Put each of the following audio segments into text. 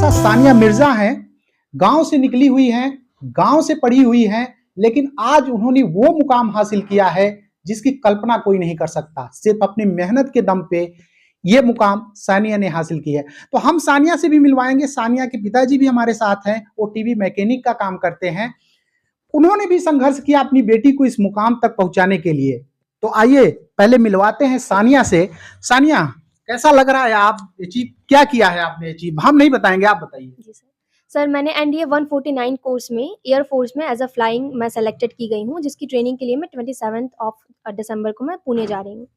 साथ सानिया मिर्जा हैं, गांव से निकली हुई हैं, गांव से पढ़ी हुई हैं, लेकिन आज उन्होंने वो मुकाम हासिल किया है जिसकी कल्पना कोई नहीं कर सकता। सिर्फ अपनी मेहनत के दम पे ये मुकाम सानिया ने हासिल किया है। तो हम सानिया से भी मिलवाएंगे। सानिया के पिताजी भी हमारे साथ हैं, वो टीवी मैकेनिक का काम करते हैं। उन्होंने भी संघर्ष किया अपनी बेटी को इस मुकाम तक पहुंचाने के लिए। तो आइए पहले मिलवाते हैं सानिया से। सानिया, कैसा लग रहा है? आप अचीव क्या किया है आपने? अचीव हम नहीं बताएंगे, आप बताइए। जी सर। सर मैंने एनडीए 149 कोर्स में एयरफोर्स में एज अ फ्लाइंग मैं सेलेक्टेड की गई हूँ, जिसकी ट्रेनिंग के लिए मैं 27 ऑफ दिसंबर को मैं पुणे जा रही हूँ।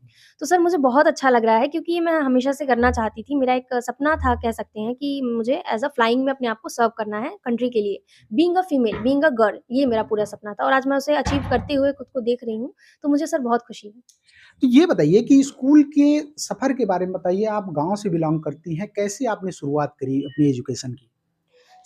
तो सर मुझे बहुत अच्छा लग रहा है, क्योंकि मैं हमेशा से करना चाहती थी। मेरा एक सपना था, कह सकते हैं कि मुझे एज अ फ्लाइंग में अपने आप को सर्व करना है कंट्री के लिए, being a female, being a girl, ये मेरा पूरा सपना था और आज मैं उसे अचीव करते हुए खुद को देख रही हूँ। तो मुझे सर बहुत खुशी है। तो ये बताइए कि स्कूल के सफर के बारे में बताइए। आप गांव से बिलोंग करती हैं, कैसे आपने शुरुआत करी अपनी एजुकेशन की?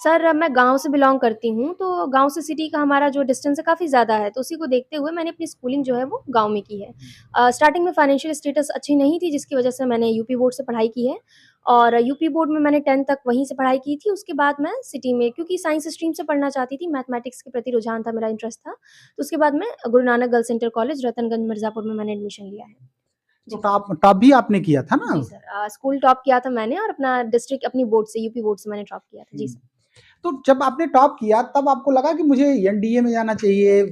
सर मैं गाँव से बिलॉन्ग करती हूँ, तो गाँव से सिटी का हमारा जो डिस्टेंस है काफ़ी ज़्यादा है, तो उसी को देखते हुए मैंने अपनी स्कूलिंग जो है वो गाँव में की है। स्टार्टिंग में फाइनेंशियल स्टेटस अच्छी नहीं थी, जिसकी वजह से मैंने यूपी बोर्ड से पढ़ाई की है और यूपी बोर्ड में मैंने 10th तक वहीं से पढ़ाई की थी। उसके बाद मैं सिटी में, क्योंकि साइंस स्ट्रीम से पढ़ना चाहती थी, मैथमेटिक्स के प्रति रुझान था, मेरा इंटरेस्ट था। तो उसके बाद मैं Guru Nanak girls inter college Ratanganj Mirzapur में मैंने एडमिशन लिया है। तो जी। टॉप टॉप भी आपने किया था ना? जी सर। स्कूल टॉप किया था मैंने और अपना डिस्ट्रिक्ट अपनी बोर्ड से, यूपी बोर्ड से मैंने टॉप किया था। जी सर। तो जब आपने टॉप किया तब आपको लगा कि मुझे एनडीए में जाना चाहिए,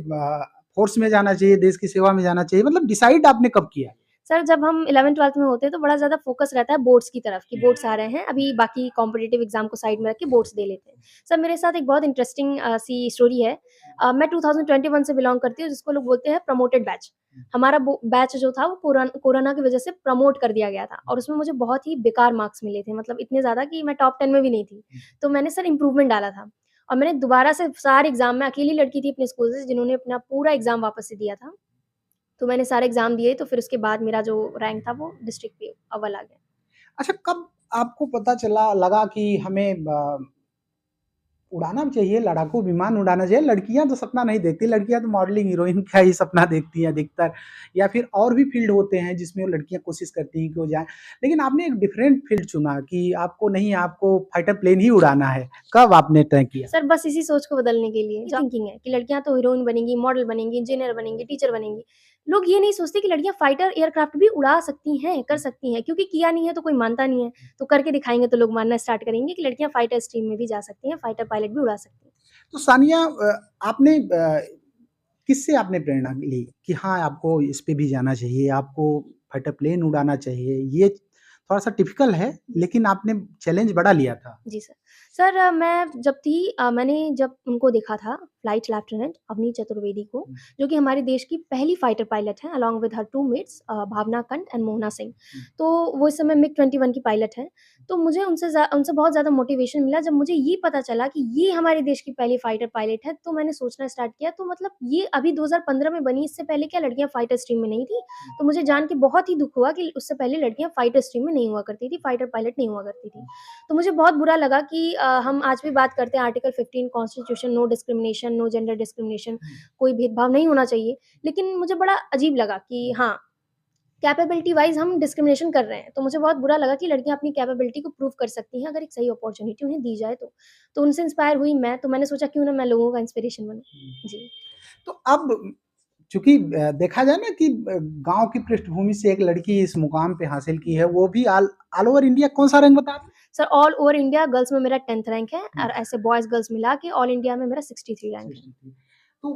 फोर्स में जाना चाहिए, देश की सेवा में जाना चाहिए? मतलब डिसाइड आपने कब किया? सर जब हम 11th-12th में होते हैं तो बड़ा ज़्यादा फ़ोकस रहता है बोर्ड्स की तरफ, कि बोर्ड्स आ रहे हैं, अभी बाकी कॉम्पिटिटिव एग्ज़ाम को साइड में रख के बोर्ड्स दे लेते हैं। सर मेरे साथ एक बहुत इंटरेस्टिंग सी स्टोरी है। मैं 2021 से बिलॉन्ग करती हूँ, जिसको लोग बोलते हैं प्रमोटेड बैच। हमारा बो बैच जो था वो कोरोना की वज़ह से प्रमोट कर दिया गया था और उसमें मुझे बहुत ही बेकार मार्क्स मिले थे, मतलब इतने ज़्यादा कि मैं टॉप 10 में भी नहीं थी। तो मैंने सर इम्प्रूवमेंट डाला था और मैंने दोबारा से सारे एग्ज़ाम में, अकेली लड़की थी अपने स्कूल से जिन्होंने अपना पूरा एग्ज़ाम वापस से दिया था। तो मैंने सारे एग्ज़ाम दिए, तो फिर उसके बाद मेरा जो रैंक था वो डिस्ट्रिक्ट पे अव्वल आ गया। अच्छा, कब आपको पता चला लगा कि हमें उड़ाना भी चाहिए, लड़ाकू विमान उड़ाना चाहिए? लड़कियां तो सपना नहीं देखती, लड़कियां तो मॉडलिंग हीरोइन का ही सपना देखती हैं अधिकतर, या फिर और भी फील्ड होते हैं जिसमें वो लड़कियां कोशिश करती हैं कि वो जाएं। लेकिन आपने एक डिफरेंट फील्ड चुना कि आपको नहीं, आपको फाइटर प्लेन ही उड़ाना है। कब आपने तय किया? सर बस इसी सोच को बदलने के लिए जो थिंकिंग है कि लड़कियाँ तो हीरोइन बनेंगी, मॉडल बनेंगी, इंजीनियर बनेंगी, टीचर बनेंगी। लोग ये नहीं सोचते कि लड़कियाँ फाइटर एयरक्राफ्ट भी उड़ा सकती हैं, कर सकती हैं, क्योंकि किया नहीं है तो कोई मानता नहीं है। तो करके दिखाएँगे तो लोग मानना स्टार्ट करेंगे कि लड़कियाँ फाइटर स्ट्रीम में भी जा सकती हैं, फाइटर पायलट भी उड़ा सकती हैं। तो सानिया, आपने किससे आपने प्रेरणा ली कि हाँ, आपको इस पे भी जाना चाहिए, आपको फाइटर प्लेन उड़ाना चाहिए? ये थोड़ा-सा टिपिकल है, लेकिन आपने चैलेंज बड़ा लिया था। जी सर। सर मैं जब थी मैंने जब उनको देखा था फ्लाइट लेफ्टिनेंट अवनी चतुर्वेदी को, जो कि हमारे देश की पहली फाइटर पायलट हैं अलोंग विद हर 2 मेट्स भावना कंठ एंड मोहना सिंह। तो वो इस समय मिग 21 की पायलट हैं। तो मुझे उनसे बहुत ज़्यादा मोटिवेशन मिला जब मुझे ये पता चला कि ये हमारे देश की पहली फाइटर पायलट है, तो मैंने सोचना स्टार्ट किया, तो मतलब ये अभी 2015 में बनी, इससे पहले क्या लड़कियाँ फाइटर स्ट्रीम में नहीं थी? तो मुझे जान के बहुत ही दुःख हुआ कि उससे पहले लड़कियाँ फाइटर स्ट्रीम में नहीं हुआ करती थी, फाइटर पायलट नहीं हुआ करती थी। तो मुझे बहुत बुरा लगा कि हम आज भी बात करते हैं article 15 constitution, no discrimination, no gender discrimination, कोई भेदभाव नहीं होना चाहिए। लेकिन मुझे बड़ा अजीब लगा कि हाँ, कैपेबिलिटी वाइज़ हम डिस्क्रिमिनेशन कर रहे हैं। तो मुझे बहुत बुरा लगा कि लड़कियाँ अपनी कैपेबिलिटी को प्रूव कर सकती हैं, अगर एक सही अपॉर्च्युनिटी उन्हें दी जाए तो। तो उनसे इंस्पायर हुई मैं, तो मैंने सोचा क्यों ना मैं लोगों का इंस्पिरेशन बनूँ। जी। तो अब चूँकि देखा जाए ना कि गाँव की पृष्ठभूमि से एक लड़की इस मुकाम पे हासिल की है, वो भी ऑल ऑल ओवर इंडिया। कौन-सा रैंक बताया आपने? Sir all over India girls में मेरा 10th रैंक है और ऐसे बॉयज़ गर्ल्स मिला के ऑल इंडिया में मेरा 63 रैंक है। 63। तो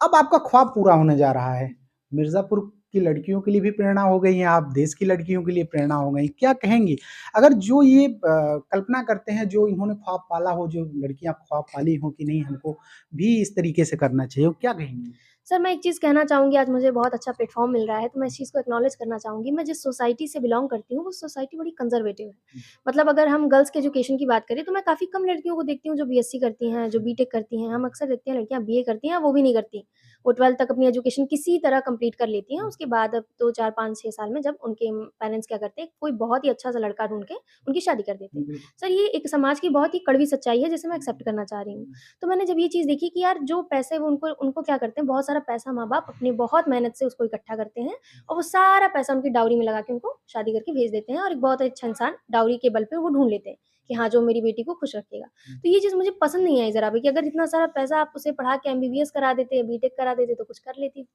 अब आपका ख्वाब पूरा होने जा रहा है। मिर्ज़ापुर की लड़कियों के लिए भी प्रेरणा हो गई हैं, आप देश की लड़कियों के लिए प्रेरणा हो गई। क्या कहेंगी? अगर जो ये कल्पना करते हैं, जो इन्होंने ख्वाब पाला हो, जो लड़कियाँ ख्वाब पाली हों कि नहीं हमको भी इस तरीके से करना चाहिए, वो क्या कहेंगी? सर मैं एक चीज़ कहना चाहूँगी, आज मुझे बहुत अच्छा प्लेटफ़ॉर्म मिल रहा है, तो मैं इस चीज़ को एक्नॉलेज करना चाहूँगी। मैं जिस सोसाइटी से बिलॉन्ग करती हूँ, वो सोसाइटी बड़ी कंज़र्वेटिव है। मतलब अगर हम गर्ल्स के एजुकेशन की बात करें, तो मैं काफ़ी कम लड़कियों को देखती हूँ जो बीएससी करती हैं, जो बीटेक करती हैं। हम अक्सर देखते हैं लड़कियाँ बीए करती हैं, वो भी नहीं करती। वो 12th तक अपनी एजुकेशन किसी तरह कंप्लीट कर लेती हैं, उसके बाद अब 2, 4, 5, 6 साल में जब उनके पेरेंट्स क्या करते हैं, कोई बहुत ही अच्छा-सा लड़का ढूँढ के उनकी शादी कर देते हैं। बिल्कुल। सर ये एक समाज की बहुत ही कड़वी सच्चाई है, जिसे मैं एक्सेप्ट करना चाह रही हूँ। तो मैंने जब ये चीज़ देखी कि यार जो पैसे वो उनको उनको क्या करते हैं, बहुत सारा पैसा माँ-बाप अपनी बहुत मेहनत से उसको इकट्ठा करते हैं और वो सारा पैसा उनकी डाउरी में लगा के उनको शादी करके भेज देते हैं और एक बहुत अच्छा इंसान डाउरी के बल पे वो ढूँढ लेते हैं कि हाँ, जो मेरी बेटी को खुश रखेगा। तो ये चीज़ मुझे पसंद नहीं आई ज़रा भी कि अगर इतना सारा पैसा आप उसे पढ़ा के एमबीबीएस करा देते, बीटेक करा देते तो कुछ कर लेती।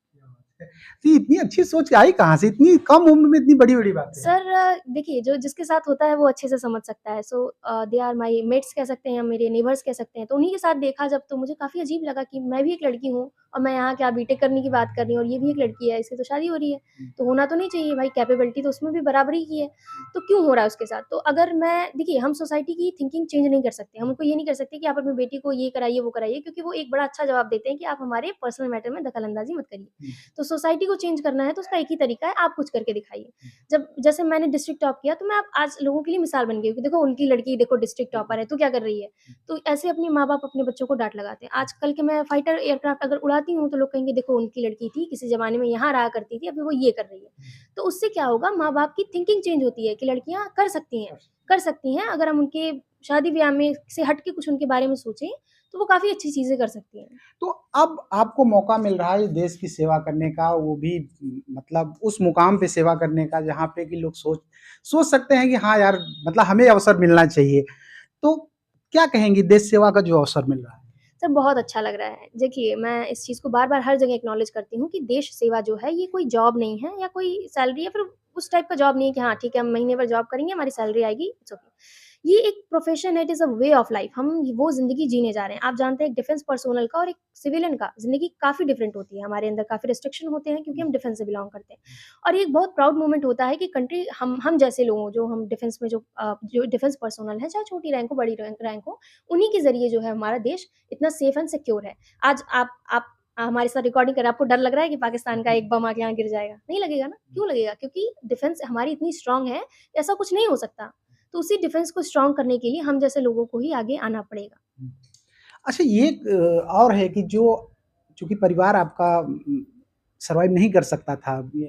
तो ये इतनी अच्छी सोच आई कहाँ से? इतनी कम उम्र में इतनी बड़ी-बड़ी बातें? सर देखिए जो जिसके साथ होता है वो अच्छे से समझ सकता है। सो दे आर माय मेट्स कह सकते हैं या मेरे नेबर्स कह सकते हैं। तो उन्हीं के साथ देखा जब तो मुझे काफ़ी अजीब लगा कि मैं भी एक लड़की हूँ और मैं यहाँ क्या बीटेक करने की बात कर रही हूँ और ये भी एक लड़की है, इसकी तो शादी हो रही है। तो होना तो नहीं चाहिए भाई, कैपेबिलिटी तो उसमें भी बराबरी की है। तो क्यों हो रहा है उसके साथ? तो अगर मैं देखिए हम सोसाइटी की थिंकिंग चेंज नहीं कर सकते। हम उनको ये नहीं कर सकते कि आप अपनी बेटी को ये कराइए, वो कराइए, क्योंकि वो एक बड़ा अच्छा जवाब देते हैं कि आप हमारे पर्सनल मैटर में दखल-अंदाज़ी मत करिए। तो सोसाइटी को चेंज करना है तो उसका एक ही तरीका है, आप कुछ करके दिखाइए। जब जैसे मैंने डिस्ट्रिक्ट टॉप किया तो मैं अब आज लोगों के लिए मिसाल बन गई हूँ कि देखो उनकी लड़की देखो डिस्ट्रिक्ट टॉपर है, तू क्या कर रही है? तो ऐसे अपने माँ-बाप अपने बच्चों को डाँट लगाते हैं। आजकल के मैं फाइटर एयरक्राफ्ट अगर उड़ाती हूँ तो लोग कहेंगे देखो उनकी लड़की थी, किसी ज़माने में यहाँ रहा करती थी, अभी वो ये कर रही है। तो उससे क्या होगा, माँ-बाप की थिंकिंग चेंज होती है कि लड़कियाँ कर सकती हैं। अगर हम उनके शादी-ब्याह में से हट के कुछ उनके बारे में सोचें, तो वो काफ़ी अच्छी चीज़ें कर सकती हैं। तो अब आपको मौका मिल रहा है देश की सेवा करने का, वो भी मतलब उस मुकाम पे सेवा करने का जहाँ पे कि लोग सोच सकते हैं कि हाँ यार, मतलब हमें अवसर मिलना चाहिए। तो क्या कहेंगी देश सेवा का जो अवसर मिल रहा है? सर बहुत अच्छा लग रहा है। देखिए, मैं इस चीज़ को बार-बार हर जगह एक्नॉलेज करती हूँ कि देश सेवा जो है ये कोई जॉब नहीं है या कोई सैलरी या फिर उस टाइप का जॉब नहीं है कि हाँ, ठीक है हम महीने भर जॉब करेंगे, हमारी सैलरी आएगी, इट्स ओके। ये एक प्रोफ़ेशन है, it is a way of life. हम वो ज़िंदगी जीने जा रहे हैं। आप जानते हैं एक डिफेंस पर्सोनल का और एक सिविलियन का ज़िंदगी काफ़ी डिफरेंट होती है। हमारे अंदर काफ़ी रिस्ट्रिक्शन होते हैं क्योंकि हम डिफेंस से बिलॉन्ग करते हैं। और ये एक बहुत प्राउड मोमेंट होता है कि कंट्री हम जैसे लोगों जो हम डिफेंस में जो डिफेंस पर्सोनल हैं, चाहे छोटी रैंक हो, बड़ी रैंक हो, उन्हीं के ज़रिए जो है हमारा देश इतना सेफ एंड सिक्योर है। आज आप हमारे साथ रिकॉर्डिंग कर रहे हैं, आपको डर लग रहा है कि पाकिस्तान का एक बम आके यहाँ गिर जाएगा? नहीं लगेगा ना, क्यों लगेगा? क्योंकि डिफेंस हमारी इतनी स्ट्रॉन्ग है, ऐसा कुछ नहीं हो सकता। तो उसी डिफेंस को स्ट्रॉन्ग करने के लिए हम जैसे लोगों को ही आगे आना पड़ेगा। अच्छा ये और है कि जो चूँकि परिवार आपका सर्वाइव नहीं कर सकता था, ये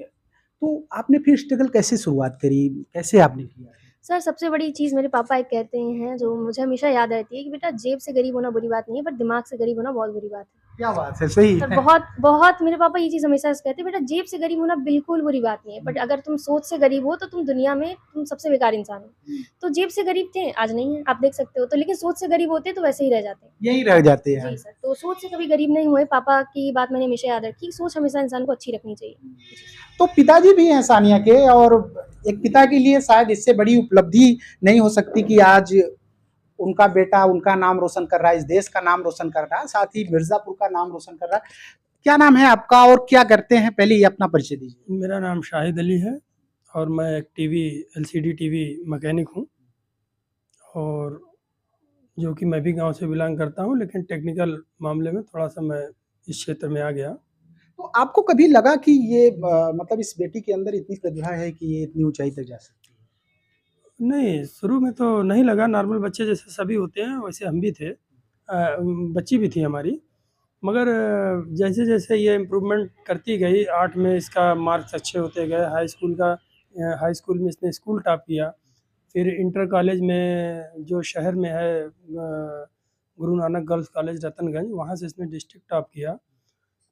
तो आपने फिर स्ट्रगल कैसे शुरुआत करी? कैसे आपने किया? सर, सबसे बड़ी चीज़ मेरे पापा एक कहते हैं जो मुझे हमेशा याद रहती है कि बेटा जेब से गरीब होना बुरी बात नहीं है, पर दिमाग से गरीब होना बहुत बुरी बात है। क्या बात है! सही सर है। बहुत मेरे पापा ये चीज़ हमेशा से कहते हैं, बेटा जेब से गरीब होना बिल्कुल बुरी बात नहीं है, बट अगर तुम सोच से गरीब हो तो तुम दुनिया में तुम सबसे बेकार इंसान हो। तो जेब से गरीब थे, आज नहीं है, आप देख सकते हो। तो लेकिन सोच से गरीब होते तो वैसे ही रह जाते। यही रह जाते हैं। जी सर, तो सोच से कभी गरीब नहीं हुए, पापा की बात मैंने हमेशा याद रखी, सोच हमेशा इंसान को अच्छी रखनी चाहिए। तो पिताजी भी हैं सानिया के, और एक पिता के लिए शायद इससे बड़ी उपलब्धि नहीं हो सकती कि आज उनका बेटा उनका नाम रोशन कर रहा है, इस देश का नाम रोशन कर रहा है, साथ ही मिर्ज़ापुर का नाम रोशन कर रहा है। क्या नाम है आपका और क्या करते हैं? पहले ये अपना परिचय दीजिए। मेरा नाम शाहिद अली है और मैं एक एलसीडी टीवी मैकेनिक हूँ, और जो कि मैं भी गांव से बिलोंग करता हूँ, लेकिन टेक्निकल मामले में थोड़ा-सा मैं इस क्षेत्र में आ गया। तो आपको कभी लगा कि ये मतलब इस बेटी के अंदर इतनी प्रतिभा है कि ये इतनी ऊँचाई तक जा सकती है? नहीं, शुरू में तो नहीं लगा, नॉर्मल बच्चे जैसे सभी होते हैं वैसे हम भी थे। बच्ची भी थी हमारी, मगर जैसे-जैसे ये इम्प्रूवमेंट करती गई, 8 में इसका मार्क्स अच्छे होते गए, हाई स्कूल में इसने स्कूल टॉप किया। फिर इंटर कॉलेज में जो शहर में है गुरु नानक गर्ल्स कॉलेज रतनगंज, वहाँ से इसने डिस्ट्रिक्ट टॉप किया।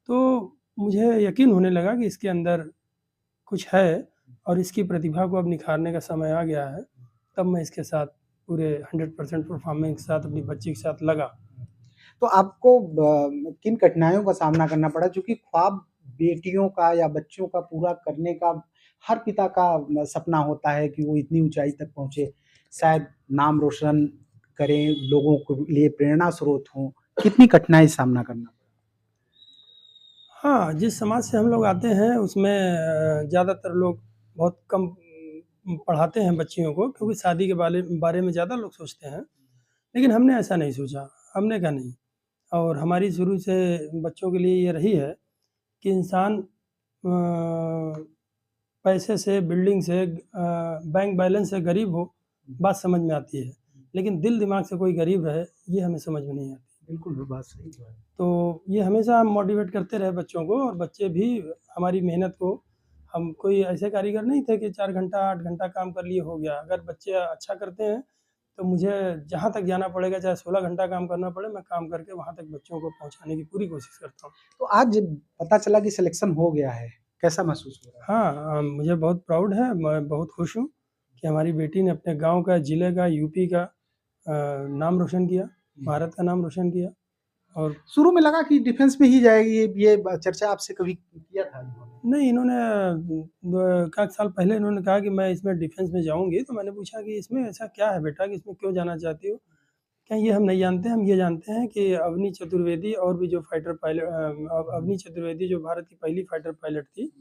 तो मुझे यकीन होने लगा कि इसके अंदर कुछ है और इसकी प्रतिभा को अब निखारने का समय आ गया है। तब मैं इसके साथ पूरे 100% परफॉर्मेंस के साथ अपनी बच्ची के साथ लगा। तो आपको किन कठिनाइयों का सामना करना पड़ा? चूँकि ख्वाब बेटियों का या बच्चों का पूरा करने का हर पिता का सपना होता है कि वो इतनी ऊँचाई तक पहुँचे, शायद नाम रोशन करें, लोगों के लिए प्रेरणा स्रोत हों। कितनी कठिनाई सामना करना पड़ा? हाँ, जिस समाज से हम लोग आते हैं उसमें ज़्यादातर लोग बहुत कम पढ़ाते हैं बच्चियों को, क्योंकि शादी के बारे में ज़्यादा लोग सोचते हैं। लेकिन हमने ऐसा नहीं सोचा, हमने कहा नहीं। और हमारी शुरू से बच्चों के लिए ये रही है कि इंसान पैसे से, बिल्डिंग से, बैंक बैलेंस से गरीब हो, बात समझ में आती है। लेकिन दिल दिमाग से कोई गरीब रहे, ये हमें समझ में नहीं आती। बिल्कुल, वो बात सही है। तो ये हमेशा हम मोटिवेट करते रहे बच्चों को, और बच्चे भी हमारी मेहनत को, हम कोई ऐसे कारीगर नहीं थे कि 4 घंटा 8 घंटा काम कर लिए हो गया। अगर बच्चे अच्छा करते हैं तो मुझे जहाँ तक जाना पड़ेगा, चाहे 16 घंटा काम करना पड़े, मैं काम करके वहाँ तक बच्चों को पहुँचाने की पूरी कोशिश करता हूँ। तो आज जब पता चला कि सिलेक्शन हो गया है, कैसा महसूस हो रहा है? हाँ, मुझे बहुत प्राउड है, मैं बहुत खुश हूँ कि हमारी बेटी ने अपने गाँव का, ज़िले का, यूपी का नाम रोशन किया, भारत का नाम रोशन किया। और शुरू में लगा कि डिफेंस में ही जाएगी, ये चर्चा आपसे कभी किया था इन्होंने? नहीं, इन्होंने काफ़ी साल पहले इन्होंने कहा कि मैं इसमें डिफेंस में जाऊँगी, तो मैंने पूछा कि इसमें ऐसा क्या है बेटा कि इसमें क्यों जाना चाहती हो? क्या ये हम नहीं जानते, हम ये जानते हैं कि अवनी चतुर्वेदी और भी जो फाइटर पायलट अवनी चतुर्वेदी जो भारत की पहली फाइटर पायलट थी,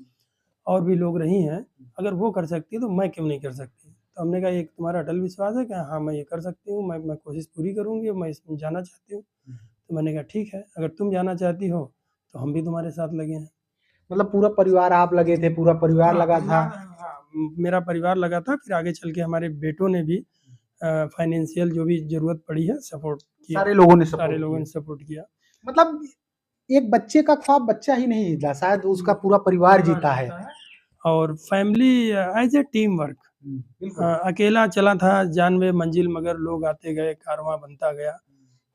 और भी लोग रही हैं, अगर वो कर सकती है तो मैं क्यों नहीं कर सकती? तो हमने कहा ये तुम्हारा अटल विश्वास है कि हाँ, मैं ये कर सकती हूँ, मैं कोशिश पूरी करूँगी और मैं इसमें जाना चाहती हूँ। तो मैंने कहा ठीक है, अगर तुम जाना चाहती हो तो हम भी तुम्हारे साथ लगे हैं। मतलब पूरा परिवार आप लगे थे, पूरा परिवार लगा था? हाँ, मेरा परिवार लगा था, फिर आगे चल के हमारे बेटों ने भी फाइनेंशियल जो भी ज़रूरत पड़ी है सपोर्ट किया। सारे लोगों ने सारे लोगों ने किया। सपोर्ट किया। मतलब एक बच्चे का ख्वाब बच्चा ही नहीं जीता, शायद उसका पूरा परिवार जीता है। और family as a team work. बिल्कुल। अकेला चला था जानवे मंजिल, मगर लोग आते गए, कारवां बनता गया।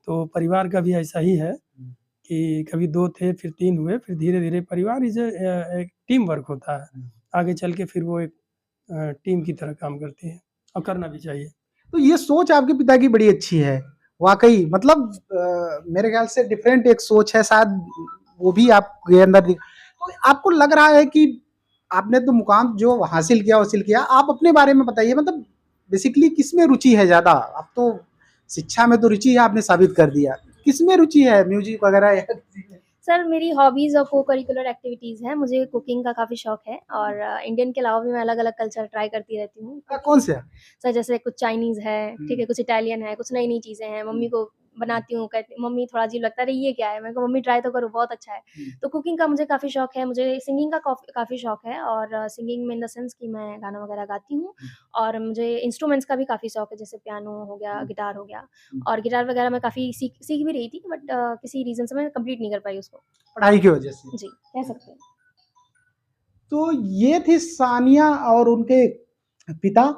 तो परिवार का भी ऐसा ही है कि कभी 2 थे, फिर 3 हुए, फिर धीरे-धीरे परिवार एक टीम वर्क होता है। आगे चल के फिर वो एक टीम की तरह काम करती है और करना भी चाहिए। तो ये सोच आपके पिता की बड़ी अच्छी है, वाक़ई मतलब मेरे ख़्याल से डिफरेंट एक सोच है, शायद वो भी आपके अंदर तो आपको लग रहा है कि आपने तो मुकाम जो हासिल किया, आप अपने बारे में बताइए, मतलब बेसिकली किसमें रुचि है ज़्यादा? अब तो शिक्षा में तो रुचि है, आपने साबित कर दिया। किसमें रुचि है, म्यूज़िक वगैरह या किसी में? सर मेरी हॉबीज़ और को-करिकुलर एक्टिविटीज़ हैं। मुझे कुकिंग का काफ़ी शौक है और इंडियन के अलावा भी मैं अलग-अलग कल्चर ट्राई करती रहती हूँ। कौन से? सर जैसे कुछ चाइनीज़ है, ठीक है, कुछ इटालियन है, कुछ नई-नई चीज़ें हैं। मम्मी को बनाती हूँ, कहती मम्मी थोड़ा अजीब लगता है, अरे ये क्या है? मैंने कहा मम्मी ट्राई तो करो, बहुत अच्छा है। तो कुकिंग का मुझे काफ़ी शौक है, मुझे सिंगिंग का काफ़ी शौक है और सिंगिंग में इन द सेंस कि मैं गाना वगैरह गाती हूँ और मुझे इंस्ट्रूमेंट्स का भी काफ़ी शौक है, जैसे पियानो हो गया, गिटार हो गया और गिटार वगैरह मैं काफ़ी सीख भी रही थी बट किसी रीज़न से मैं कंप्लीट नहीं कर पाई उसको। पढ़ाई की वजह से। जी, कह सकते हैं। तो ये थी सानिया और उनके पिता।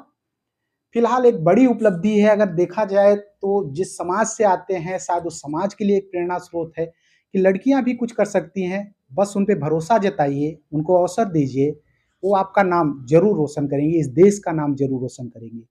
फिलहाल एक बड़ी उपलब्धि है, अगर देखा जाए तो जिस समाज से आते हैं शायद उस समाज के लिए एक प्रेरणा स्रोत है कि लड़कियां भी कुछ कर सकती हैं, बस उन पे भरोसा जताइए, उनको अवसर दीजिए, वो आपका नाम ज़रूर रोशन करेंगी, इस देश का नाम ज़रूर रोशन करेंगी।